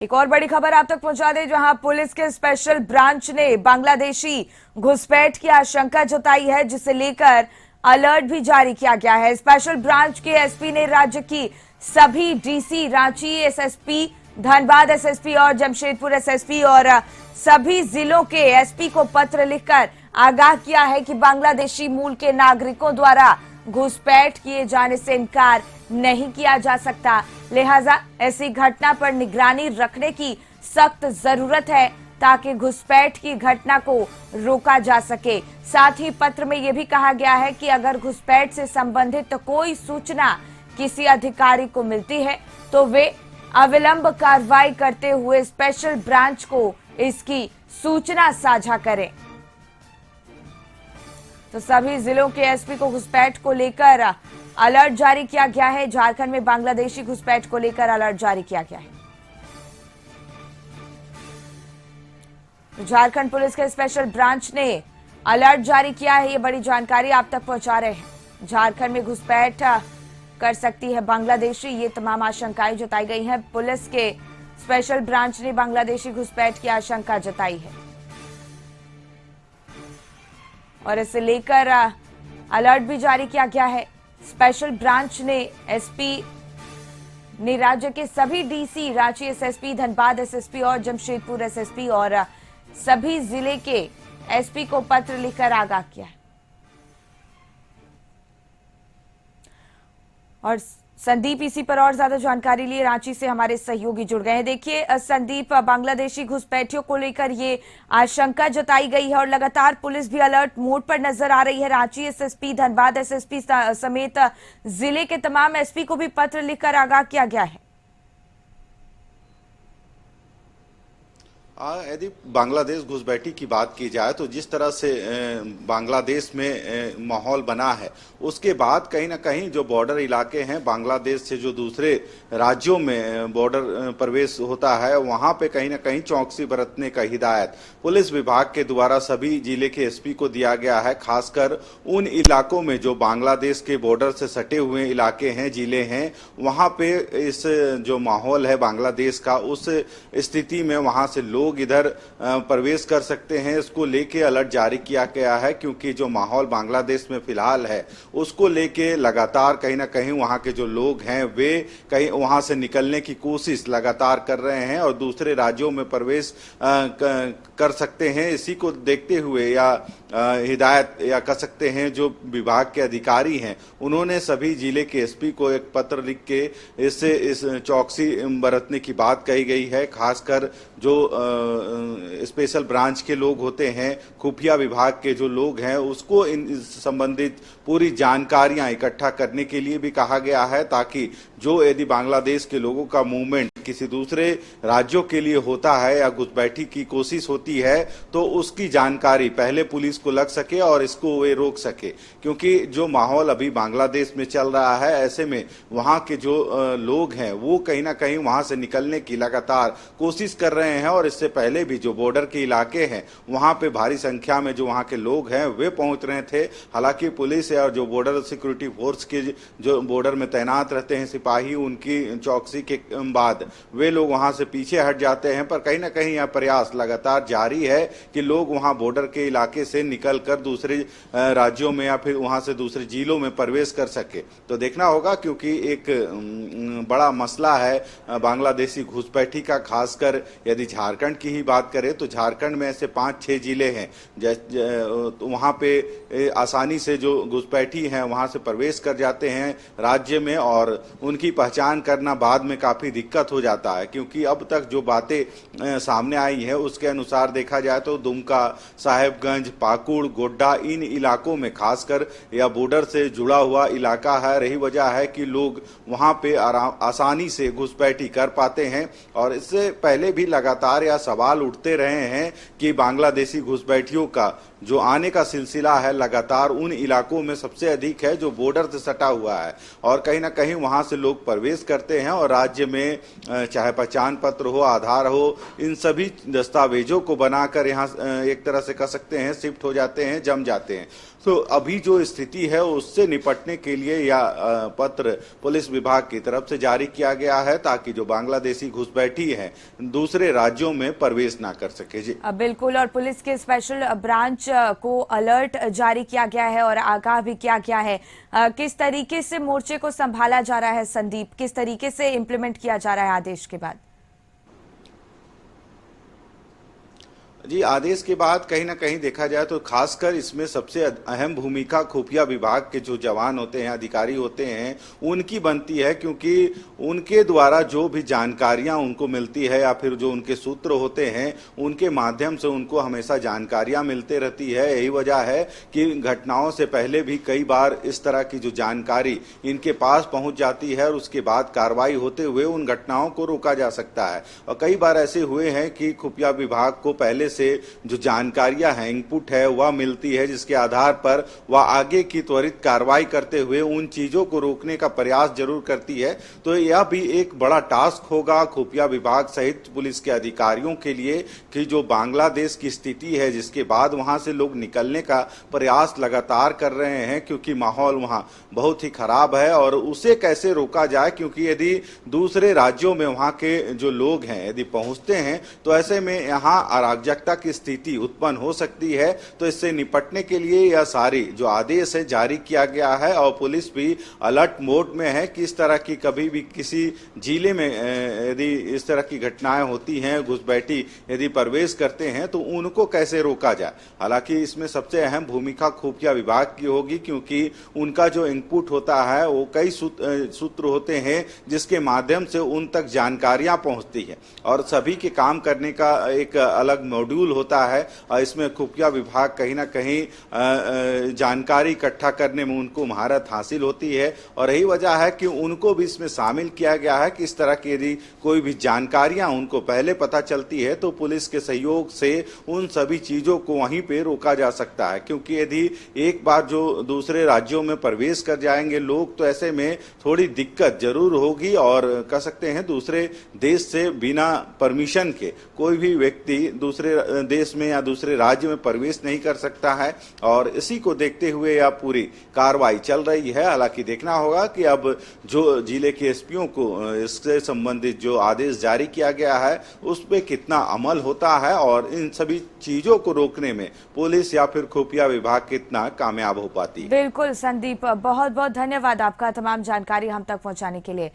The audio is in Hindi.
एक और बड़ी खबर आप तक पहुंचा दें, जहां पुलिस के स्पेशल ब्रांच ने बांग्लादेशी घुसपैठ की आशंका जताई है, जिसे लेकर अलर्ट भी जारी किया गया है। स्पेशल ब्रांच के एसपी ने राज्य की सभी DC, Ranchi SSP, Dhanbad SSP और जमशेदपुर एसएसपी और सभी जिलों के एसपी को पत्र लिखकर आगाह किया है कि बांग्लादेशी मूल के नागरिकों द्वारा घुसपैठ किए जाने से इनकार नहीं किया जा सकता, लिहाजा ऐसी घटना पर निगरानी रखने की सख्त जरूरत है ताकि घुसपैठ की घटना को रोका जा सके। साथ ही पत्र में यह भी कहा गया है कि अगर घुसपैठ से संबंधित कोई सूचना किसी अधिकारी को मिलती है तो वे अविलंब कार्रवाई करते हुए स्पेशल ब्रांच को इसकी सूचना साझा करें। तो सभी जिलों के एसपी को घुसपैठ को लेकर अलर्ट जारी किया गया है। झारखंड में बांग्लादेशी घुसपैठ को लेकर अलर्ट जारी किया गया है। झारखंड पुलिस के स्पेशल ब्रांच ने अलर्ट जारी किया है। ये बड़ी जानकारी आप तक पहुंचा रहे हैं। झारखंड में घुसपैठ कर सकती है बांग्लादेशी, ये तमाम आशंकाएं जताई गई हैं। पुलिस के स्पेशल ब्रांच ने बांग्लादेशी घुसपैठ की आशंका जताई है और इसे लेकर अलर्ट भी जारी किया गया है। स्पेशल ब्रांच ने एसपी ने राज्य के सभी DC, Ranchi SSP, Dhanbad SSP और जमशेदपुर एसएसपी और सभी जिले के एसपी को पत्र लिखकर आगाह किया है। और संदीप इसी पर और ज्यादा जानकारी लिए रांची से हमारे सहयोगी जुड़ गए हैं। देखिए संदीप, बांग्लादेशी घुसपैठियों को लेकर ये आशंका जताई गई है और लगातार पुलिस भी अलर्ट मोड पर नजर आ रही है। रांची एसएसपी, धनबाद एसएसपी समेत जिले के तमाम एसपी को भी पत्र लिखकर आगाह किया गया है। यदि बांग्लादेश घुसपैठी की बात की जाए तो जिस तरह से बांग्लादेश में माहौल बना है, उसके बाद कहीं ना कहीं जो बॉर्डर इलाके हैं बांग्लादेश से जो दूसरे राज्यों में बॉर्डर प्रवेश होता है, वहां पे कहीं ना कहीं चौकसी बरतने का हिदायत पुलिस विभाग के द्वारा सभी जिले के एसपी को दिया गया है। खासकर उन इलाकों में जो बांग्लादेश के बॉर्डर से सटे हुए इलाके हैं, जिले हैं, वहां पे इस जो माहौल है बांग्लादेश का, उस स्थिति में वहां से लोग इधर प्रवेश कर सकते हैं, इसको लेके अलर्ट जारी किया गया है। क्योंकि जो माहौल बांग्लादेश में फिलहाल है उसको लेके लगातार कहीं ना कहीं वहां के जो लोग हैं वे कहीं वहां से निकलने की कोशिश लगातार कर रहे हैं और दूसरे राज्यों में प्रवेश कर सकते हैं। इसी को देखते हुए या हिदायत या कह सकते हैं जो विभाग के अधिकारी हैं, उन्होंने सभी जिले के एसपी को एक पत्र लिख के इस चौकसी बरतने की बात कही गई है। खासकर जो स्पेशल ब्रांच के लोग होते हैं, खुफिया विभाग के जो लोग हैं, उसको इन संबंधित पूरी जानकारियां इकट्ठा करने के लिए भी कहा गया है, ताकि जो यदि बांग्लादेश के लोगों का मूवमेंट किसी दूसरे राज्यों के लिए होता है या घुसपैठी की कोशिश होती है तो उसकी जानकारी पहले पुलिस को लग सके और इसको वे रोक सके। क्योंकि जो माहौल अभी बांग्लादेश में चल रहा है, ऐसे में वहां के जो लोग हैं वो कहीं ना कहीं वहां से निकलने की लगातार कोशिश कर रहे हैं और इससे पहले भी जो बॉर्डर के इलाके हैं वहां पे भारी संख्या में जो वहां के लोग हैं वे पहुंच रहे थे। हालांकि पुलिस और जो बॉर्डर सिक्योरिटी फोर्स के जो बॉर्डर में तैनात रहते हैं सिपाही, उनकी चौकसी के बाद वे लोग वहां से पीछे हट जाते हैं, पर कहीं ना कहीं यह प्रयास लगातार जारी है कि लोग वहां बॉर्डर के इलाके से निकलकर दूसरे राज्यों में या फिर वहां से दूसरे जिलों में प्रवेश कर सके। तो देखना होगा, क्योंकि एक बड़ा मसला है बांग्लादेशी घुसपैठी का। खासकर यदि झारखंड की ही बात करें तो झारखंड में ऐसे 5-6 जिले हैं तो वहां पे आसानी से जो घुसपैठी हैं वहां से प्रवेश कर जाते हैं राज्य में और उनकी पहचान करना बाद में काफी दिक्कत हो जाता है। क्योंकि अब तक जो बातें सामने आई है उसके अनुसार देखा जाए तो दुमका, साहेबगंज, पाकुड़, गोड्डा, इन इलाकों में खासकर या बॉर्डर से जुड़ा हुआ इलाका है। रही वजह है कि लोग वहां पे आसानी से घुसपैठी कर पाते हैं और इससे पहले भी लगातार यह सवाल उठते रहे हैं कि बांग्लादेशी घुसपैठियों का जो आने का सिलसिला है लगातार उन इलाकों में सबसे अधिक है जो बॉर्डर से सटा हुआ है और कहीं ना कहीं वहां से लोग प्रवेश करते हैं और राज्य में चाहे पहचान पत्र हो, आधार हो, इन सभी दस्तावेजों को बनाकर यहाँ एक तरह से कह सकते हैं शिफ्ट हो जाते हैं, जम जाते हैं। तो अभी जो स्थिति है उससे निपटने के लिए यह पत्र पुलिस विभाग की तरफ से जारी किया गया है ताकि जो बांग्लादेशी घुसपैठी है दूसरे राज्यों में प्रवेश ना कर सके। जी बिल्कुल, और पुलिस के स्पेशल ब्रांच को अलर्ट जारी किया गया है और आगाह भी किया गया है। किस तरीके से मोर्चे को संभाला जा रहा है संदीप, किस तरीके से इम्प्लीमेंट किया जा रहा है आदेश के बाद? जी आदेश के बाद कहीं ना कहीं देखा जाए तो खासकर इसमें सबसे अहम भूमिका खुफिया विभाग के जो जवान होते हैं, अधिकारी होते हैं, उनकी बनती है, क्योंकि उनके द्वारा जो भी जानकारियां उनको मिलती है या फिर जो उनके सूत्र होते हैं उनके माध्यम से उनको हमेशा जानकारियां मिलते रहती है। यही वजह है कि घटनाओं से पहले भी कई बार इस तरह की जो जानकारी इनके पास पहुंच जाती है और उसके बाद कार्रवाई होते हुए उन घटनाओं को रोका जा सकता है। और कई बार ऐसे हुए हैं कि खुफिया विभाग को पहले से जो जानकारियां हैं, इनपुट है, वह मिलती है, जिसके आधार पर वह आगे की त्वरित कार्रवाई करते हुए उन चीजों को रोकने का प्रयास जरूर करती है। तो यह भी एक बड़ा टास्क होगा खुफिया विभाग सहित पुलिस के अधिकारियों के लिए कि जो बांग्लादेश की स्थिति है, जिसके बाद वहां से लोग निकलने का प्रयास लगातार कर रहे हैं, क्योंकि माहौल वहां बहुत ही खराब है, और उसे कैसे रोका जाए, क्योंकि यदि दूसरे राज्यों में वहां के जो लोग हैं यदि पहुंचते हैं तो ऐसे में यहां अराजकता की स्थिति उत्पन्न हो सकती है। तो इससे निपटने के लिए यह सारी जो आदेश है जारी किया गया है और पुलिस भी अलर्ट मोड में है कि इस तरह की कभी भी किसी जिले में यदि इस तरह की घटनाएं होती हैं, घुसपैठी यदि प्रवेश करते हैं तो उनको कैसे रोका जाए। हालांकि इसमें सबसे अहम भूमिका खुफिया विभाग की होगी, क्योंकि उनका जो इनपुट होता है वो कई सूत्र होते हैं जिसके माध्यम से उन तक जानकारियां पहुंचती है और सभी के काम करने का एक अलग मॉड्यूल होता है। और इसमें खुफिया विभाग कहीं ना कहीं जानकारी इकट्ठा करने में उनको महारत हासिल होती है, और यही वजह है कि उनको भी इसमें शामिल किया गया है कि इस तरह की यदि कोई भी जानकारियां उनको पहले पता चलती है तो पुलिस के सहयोग से उन सभी चीजों को वहीं पे रोका जा सकता है। क्योंकि यदि एक बार जो दूसरे राज्यों में प्रवेश कर जाएंगे लोग तो ऐसे में थोड़ी दिक्कत जरूर होगी, और कह सकते हैं दूसरे देश से बिना परमिशन के कोई भी व्यक्ति दूसरे देश में या दूसरे राज्य में प्रवेश नहीं कर सकता है, और इसी को देखते हुए यह पूरी कार्रवाई चल रही है। हालांकि देखना होगा कि अब जो जिले के एसपीओ को इससे संबंधित जो आदेश जारी किया गया है उस पर कितना अमल होता है और इन सभी चीजों को रोकने में पुलिस या फिर खुफिया विभाग कितना कामयाब हो पाती है। बिल्कुल संदीप, बहुत बहुत धन्यवाद आपका तमाम जानकारी हम तक पहुंचाने के लिए।